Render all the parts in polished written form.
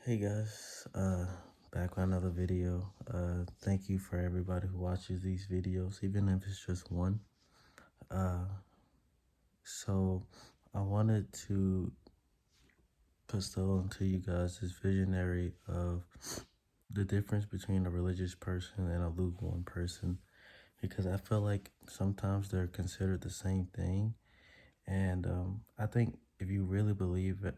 Hey guys, back with another video. Thank you for everybody who watches these videos, even if it's just one. Uh, so I wanted to bestow onto you guys this visionary of the difference between a religious person and a lukewarm person, because I feel like sometimes they're considered the same thing. And I think if you really believe it,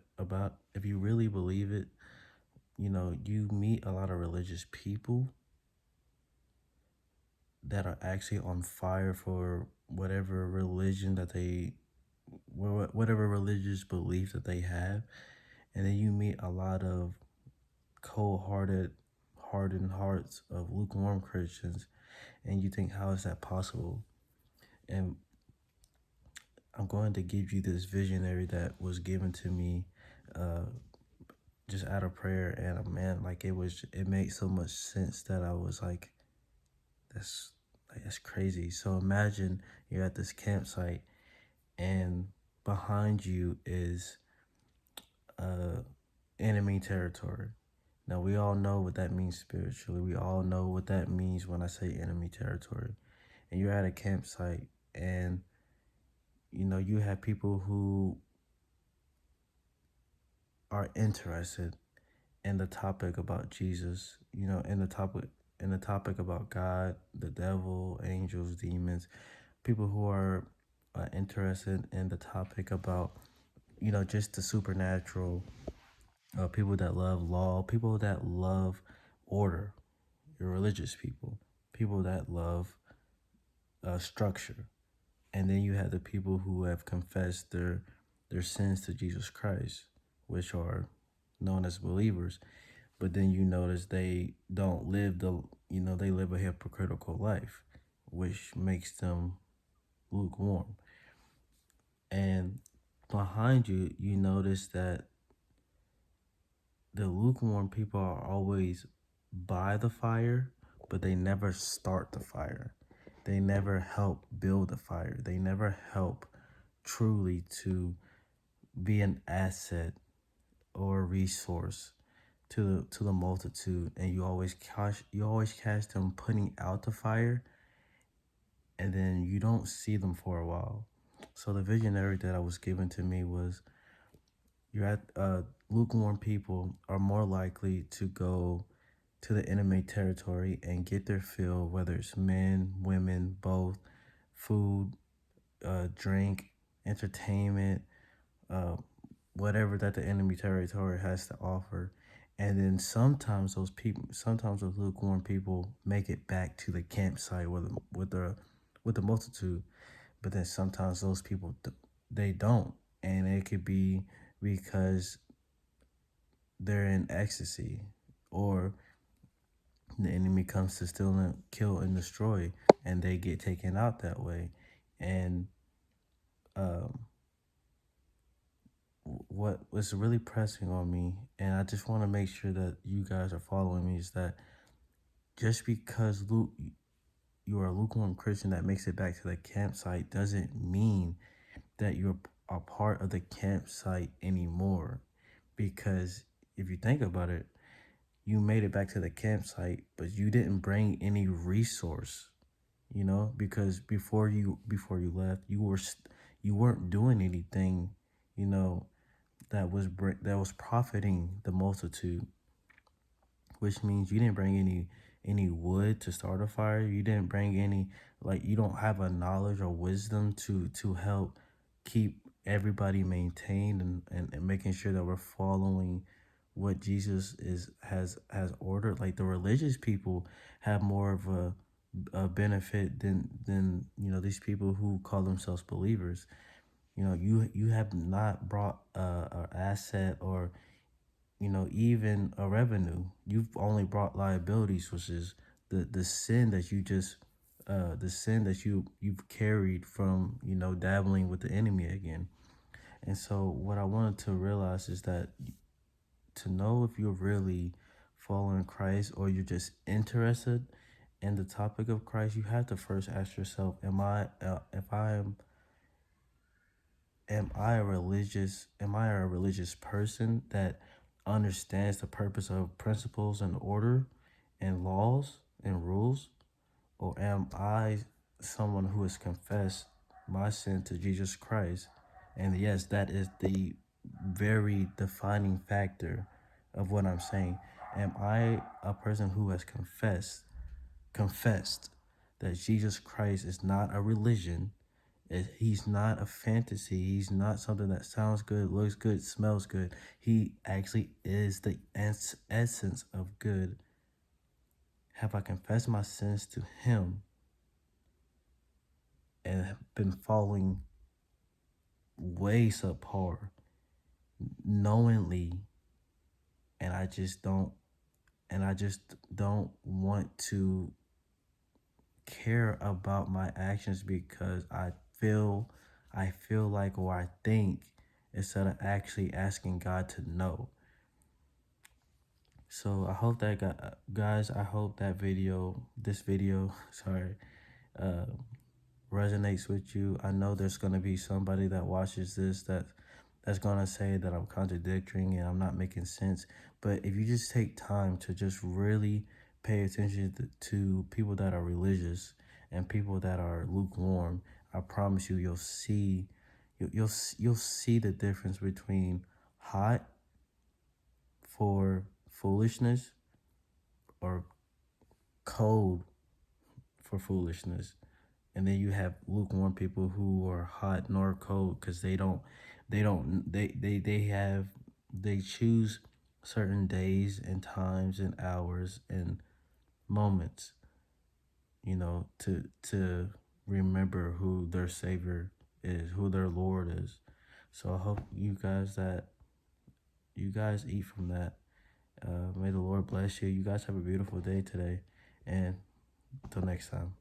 you meet a lot of religious people that are actually on fire for whatever religious belief that they have. And then you meet a lot of cold-hearted, hardened hearts of lukewarm Christians, and you think, how is that possible? And I'm going to give you this visionary that was given to me uh, just out of prayer. And man, it made so much sense that I was like, that's that's crazy. So imagine you're at this campsite and behind you is uh, enemy territory. Now, we all know what that means spiritually. We all know what that means when I say enemy territory. And you're at a campsite, and you have people who are interested in the topic about Jesus, in the topic about God, the devil, angels, demons, people who are interested in the topic about just the supernatural, people that love law, people that love order, your religious people, people that love structure. And then you have the people who have confessed their sins to Jesus Christ, which are known as believers. But then you notice they don't live they live a hypocritical life, which makes them lukewarm. And behind you, you notice that the lukewarm people are always by the fire, but they never start the fire. They never help build the fire. They never help truly to be an asset or a resource to the multitude. And you always catch them putting out the fire, and then you don't see them for a while. So the visionary that I was given to me was, you're at lukewarm people are more likely to go to the enemy territory and get their fill, whether it's men, women, both, food, drink, entertainment, uh, whatever that the enemy territory has to offer. And then sometimes those lukewarm people make it back to the campsite with the multitude. But then sometimes those people they don't, and it could be because they're in ecstasy, or the enemy comes to steal and kill and destroy, and they get taken out that way. And um, what was really pressing on me, and I just want to make sure that you guys are following me, is that just because you are a lukewarm Christian that makes it back to the campsite doesn't mean that you're a part of the campsite anymore. Because if you think about it, you made it back to the campsite, but you didn't bring any resource, because before you left, you weren't doing anything, you know, that was profiting the multitude, which means you didn't bring any wood to start a fire. You didn't bring any, like, you don't have a knowledge or wisdom to help keep everybody maintained, and making sure that we're following what Jesus has ordered. Like, the religious people have more of a benefit than these people who call themselves believers. You have not brought a asset, or even a revenue. You've only brought liabilities, which is the sin that you've carried from dabbling with the enemy again. And so what I wanted to realize is that, to know if you're really following Christ, or you're just interested in the topic of Christ, you have to first ask yourself, am I a religious person that understands the purpose of principles and order and laws and rules? Or am I someone who has confessed my sin to Jesus Christ? And yes, that is the very defining factor of what I'm saying. Am I a person who has confessed that Jesus Christ is not a religion? He's not a fantasy. He's not something that sounds good, looks good, smells good. He actually is the essence of good. Have I confessed my sins to him and have been falling way subpar knowingly, and I just don't want to care about my actions because I feel like, or I think, instead of actually asking God to know. So I hope that guys, I hope that this video, sorry, uh, resonates with you. I know there's gonna be somebody that watches this that's gonna say that I'm contradicting and I'm not making sense. But if you just take time to just really pay attention to people that are religious and people that are lukewarm, I promise you, you'll see the difference between hot for foolishness or cold for foolishness. And then you have lukewarm people who are hot nor cold because they choose certain days and times and hours and moments, to remember who their savior is, who their Lord is. So I hope you guys eat from that. May the Lord bless you. You guys have a beautiful day today, and until next time.